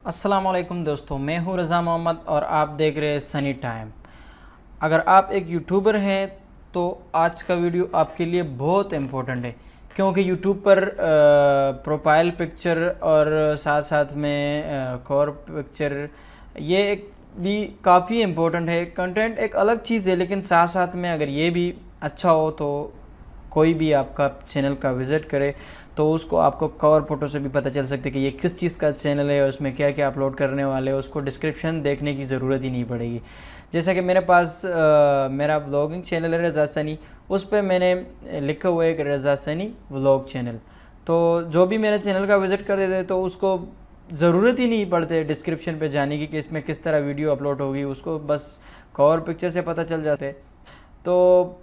अस्सलाम वालेकुम दोस्तों, मैं हूं रज़ा मोहम्मद और आप देख रहे हैं सनी टाइम। अगर आप एक यूट्यूबर हैं तो आज का वीडियो आपके लिए बहुत इम्पोर्टेंट है, क्योंकि यूट्यूब पर प्रोफाइल पिक्चर और साथ साथ में कोर पिक्चर ये एक भी काफ़ी इम्पोर्टेंट है। कंटेंट एक अलग चीज़ है, लेकिन साथ साथ में अगर ये भी अच्छा हो तो कोई भी आपका चैनल का विज़िट करे तो उसको आपको कवर फ़ोटो से भी पता चल सकता है कि ये किस चीज़ का चैनल है और उसमें क्या क्या अपलोड करने वाले हैं। उसको डिस्क्रिप्शन देखने की ज़रूरत ही नहीं पड़ेगी। जैसा कि मेरे पास मेरा व्लॉगिंग चैनल है रज़ा सनी, उस पर मैंने लिखा हुआ है एक रज़ा सनी व्लॉग चैनल। तो जो भी मेरे चैनल का विज़िट कर देते तो उसको ज़रूरत ही नहीं पड़ते डिस्क्रिप्शन पे जाने की कि इसमें किस तरह वीडियो अपलोड होगी, उसको बस कवर पिक्चर से पता चल जाते। तो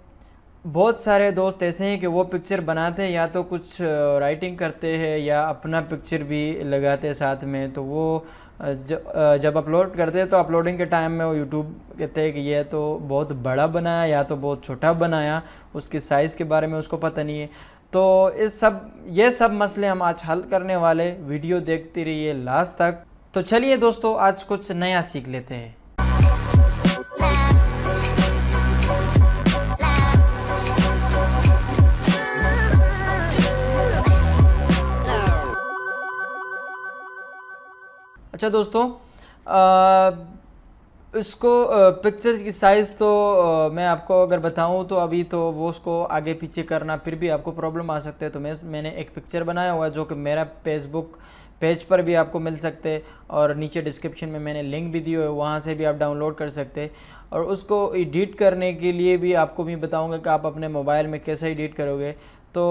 बहुत सारे दोस्त ऐसे हैं कि वो पिक्चर बनाते हैं, या तो कुछ राइटिंग करते हैं या अपना पिक्चर भी लगाते हैं साथ में। तो वो जब अपलोड करते हैं तो अपलोडिंग के टाइम में वो यूट्यूब कहते हैं कि ये तो बहुत बड़ा बनाया या तो बहुत छोटा बनाया, उसके साइज़ के बारे में उसको पता नहीं है। तो ये सब मसले हम आज हल करने वाले, वीडियो देखते रहिए लास्ट तक। तो चलिए दोस्तों, आज कुछ नया सीख लेते हैं। अच्छा दोस्तों, इसको पिक्चर्स की साइज़ तो मैं आपको अगर बताऊं तो अभी तो वो उसको आगे पीछे करना फिर भी आपको प्रॉब्लम आ सकते हैं। तो मैंने एक पिक्चर बनाया हुआ है जो कि मेरा फेसबुक पेज पर भी आपको मिल सकते हैं, और नीचे डिस्क्रिप्शन में मैंने लिंक भी दी हुई है, वहाँ से भी आप डाउनलोड कर सकते हैं। और उसको एडिट करने के लिए भी आपको मैं बताऊँगा कि आप अपने मोबाइल में कैसे एडिट करोगे। तो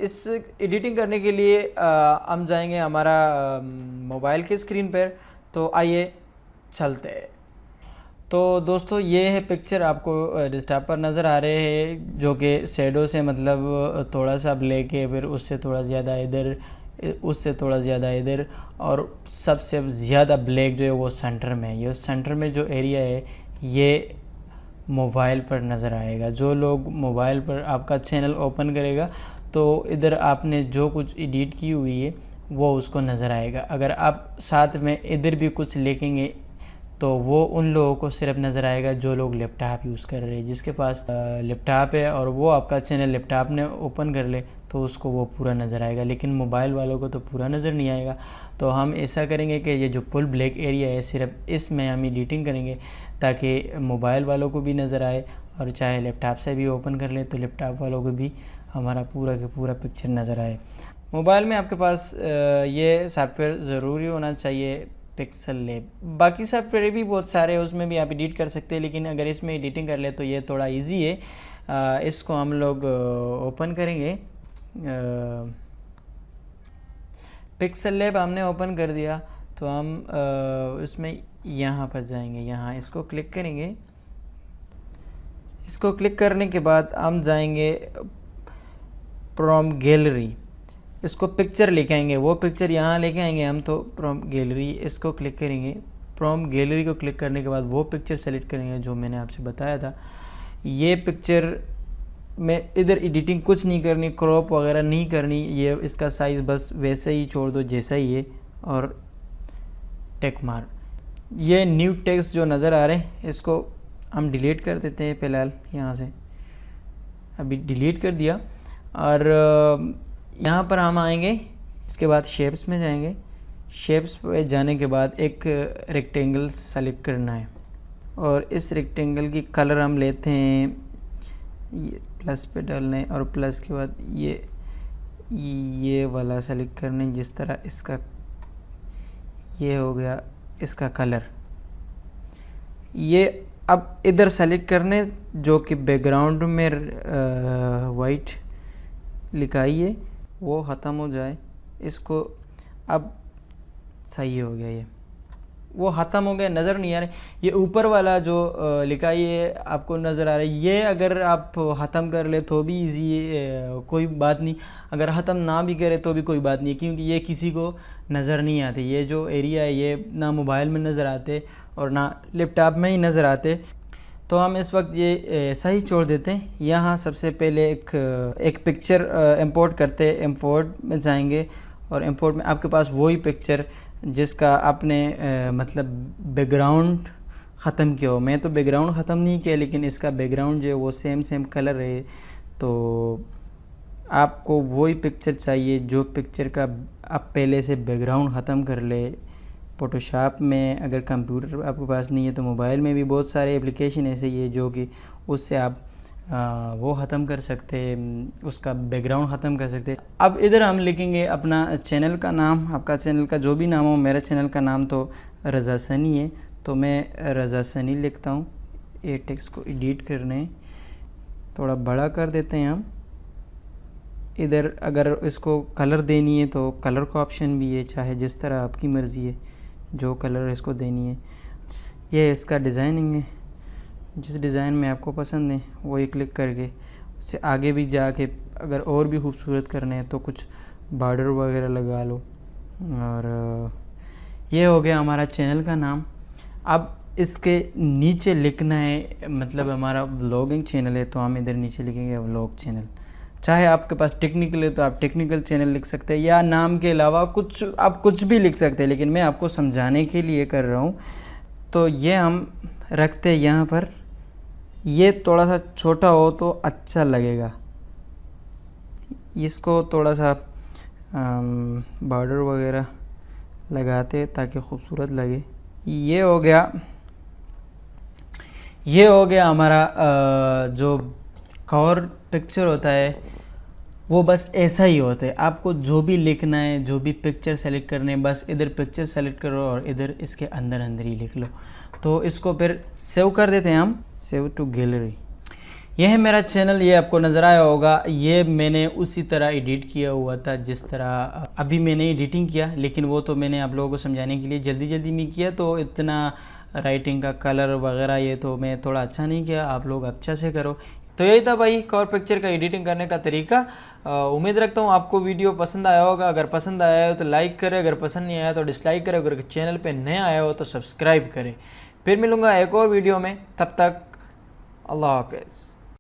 इस एडिटिंग करने के लिए हम जाएंगे हमारा मोबाइल की स्क्रीन पर। तो आइए चलते हैं। तो दोस्तों, ये है पिक्चर आपको डेस्कटॉप पर नज़र आ रहे हैं, जो कि शेडो से मतलब थोड़ा सा ब्लैक है, फिर उससे थोड़ा ज़्यादा इधर, उससे थोड़ा ज़्यादा इधर, और सबसे ज़्यादा ब्लैक जो है वो सेंटर में है। ये सेंटर में जो एरिया है ये मोबाइल पर नज़र आएगा। जो लोग मोबाइल पर आपका चैनल ओपन करेगा तो इधर आपने जो कुछ एडिट की हुई है वो उसको नज़र आएगा। अगर आप साथ में इधर भी कुछ लिखेंगे तो वो उन लोगों को सिर्फ नज़र आएगा जो लोग लैपटॉप यूज़ कर रहे हैं। जिसके पास लैपटॉप है और वो आपका चैनल लैपटॉप ने ओपन कर ले तो उसको वो पूरा नज़र आएगा, लेकिन मोबाइल वालों को तो पूरा नज़र नहीं आएगा। तो हम ऐसा करेंगे कि ये जो फुल ब्लैक एरिया है सिर्फ इसमें हम एडिटिंग करेंगे ताकि मोबाइल वालों को भी नज़र आए, और चाहे लैपटॉप से भी ओपन कर ले तो लैपटॉप वालों को भी हमारा पूरा का पूरा पिक्चर नज़र आए। मोबाइल में आपके पास ये सॉफ्टवेयर ज़रूरी होना चाहिए, पिक्सल लैब। बाकी सॉफ्टवेयर भी बहुत सारे हैं, उसमें भी आप एडिट कर सकते हैं, लेकिन अगर इसमें एडिटिंग कर ले तो ये थोड़ा इजी है। इसको हम लोग ओपन करेंगे। पिक्सल लैब हमने ओपन कर दिया तो हम उसमें यहाँ पर जाएंगे, यहाँ इसको क्लिक करेंगे। इसको क्लिक करने के बाद हम जाएंगे फ्रॉम गैलरी, इसको पिक्चर लेके आएंगे, वो पिक्चर यहाँ लेके आएंगे हम। तो फ्रॉम गैलरी इसको क्लिक करेंगे। फ्रॉम गैलरी को क्लिक करने के बाद वो पिक्चर सेलेक्ट करेंगे जो मैंने आपसे बताया था। ये पिक्चर में इधर एडिटिंग कुछ नहीं करनी, क्रॉप वगैरह नहीं करनी, ये इसका साइज़ बस वैसे ही छोड़ दो जैसा ही है। और टेक मार, ये न्यू टेक्स्ट जो नज़र आ रहे हैं इसको हम डिलीट कर देते हैं फ़िलहाल। यहाँ से अभी डिलीट कर दिया, और यहाँ पर हम आएंगे। इसके बाद शेप्स में जाएंगे। शेप्स पे जाने के बाद एक रेक्टेंगल सेलेक्ट करना है, और इस रेक्टेंगल की कलर हम लेते हैं, ये प्लस पे डालना है, और प्लस के बाद ये वाला सेलेक्ट करना है। जिस तरह इसका ये हो गया इसका कलर, ये अब इधर सेलेक्ट करने जो कि बैकग्राउंड में वाइट लिखाई है वो ख़त्म हो जाए। इसको अब सही हो गया, ये वो ख़त्म हो गया, नज़र नहीं आ रहा। ये ऊपर वाला जो लिखा है आपको नज़र आ रहा है, ये अगर आप ख़त्म कर ले तो भी इजी है, कोई बात नहीं। अगर ख़त्म ना भी करे तो भी कोई बात नहीं, क्योंकि ये किसी को नज़र नहीं आते। ये जो एरिया है ये ना मोबाइल में नज़र आते और ना लैपटॉप में ही नज़र आते। तो हम इस वक्त ये ऐसा ही छोड़ देते हैं। यहाँ सबसे पहले एक पिक्चर इंपोर्ट करते हैं। इंपोर्ट में जाएंगे और इंपोर्ट में आपके पास वही पिक्चर जिसका आपने मतलब बैकग्राउंड ख़त्म किया हो। मैं तो बैकग्राउंड ख़त्म नहीं किया, लेकिन इसका बैकग्राउंड जो है वो सेम कलर है। तो आपको वही पिक्चर चाहिए जो पिक्चर का आप पहले से बैकग्राउंड ख़त्म कर ले। फ़ोटोशॉप में अगर कंप्यूटर आपके पास नहीं है तो मोबाइल में भी बहुत सारे एप्लीकेशन ऐसे ही है जो कि उससे आप वो ख़त्म कर सकते हैं, उसका बैकग्राउंड ख़त्म कर सकते हैं। अब इधर हम लिखेंगे अपना चैनल का नाम। आपका चैनल का जो भी नाम हो, मेरा चैनल का नाम तो रज़ा सनी है, तो मैं रज़ा सनी लिखता हूँ। ये टेक्स्ट को एडिट करने थोड़ा बड़ा कर देते हैं हम। इधर अगर इसको कलर देनी है तो कलर का ऑप्शन भी है, चाहे जिस तरह आपकी मर्ज़ी है जो कलर इसको देनी है। ये इसका डिज़ाइनिंग है, जिस डिज़ाइन में आपको पसंद है वही क्लिक करके उससे आगे भी जाके अगर और भी खूबसूरत करने हैं तो कुछ बॉर्डर वगैरह लगा लो। और ये हो गया हमारा चैनल का नाम। अब इसके नीचे लिखना है, मतलब हमारा व्लॉगिंग चैनल है तो हम इधर नीचे लिखेंगे व्लॉग चैनल। चाहे आपके पास टेक्निकल है तो आप टेक्निकल चैनल लिख सकते हैं, या नाम के अलावा कुछ आप कुछ भी लिख सकते हैं, लेकिन मैं आपको समझाने के लिए कर रहा हूँ। तो ये हम रखते हैं यहाँ पर। ये थोड़ा सा छोटा हो तो अच्छा लगेगा, इसको थोड़ा सा बॉर्डर वगैरह लगाते ताकि खूबसूरत लगे। ये हो गया हमारा जो कवर पिक्चर होता है वो बस ऐसा ही होता है। आपको जो भी लिखना है, जो भी पिक्चर सेलेक्ट करने है, बस इधर पिक्चर सेलेक्ट करो और इधर इसके अंदर ही लिख लो। तो इसको फिर सेव कर देते हैं हम, सेव टू गैलरी। यह है मेरा चैनल, ये आपको नज़र आया होगा। ये मैंने उसी तरह एडिट किया हुआ था जिस तरह अभी मैंने एडिटिंग किया, लेकिन वो तो मैंने आप लोगों को समझाने के लिए जल्दी में किया, तो इतना राइटिंग का कलर वगैरह ये तो मैं थोड़ा अच्छा नहीं किया, आप लोग अच्छा से करो। तो यही था भाई कवर पिक्चर का एडिटिंग करने का तरीका। उम्मीद रखता हूँ आपको वीडियो पसंद आया होगा। अगर पसंद आया हो तो लाइक करें, अगर पसंद नहीं आया तो डिसलाइक करें, अगर चैनल पे नया आया हो तो सब्सक्राइब करें। फिर मिलूँगा एक और वीडियो में, तब तक अल्लाह हाफ़िज़।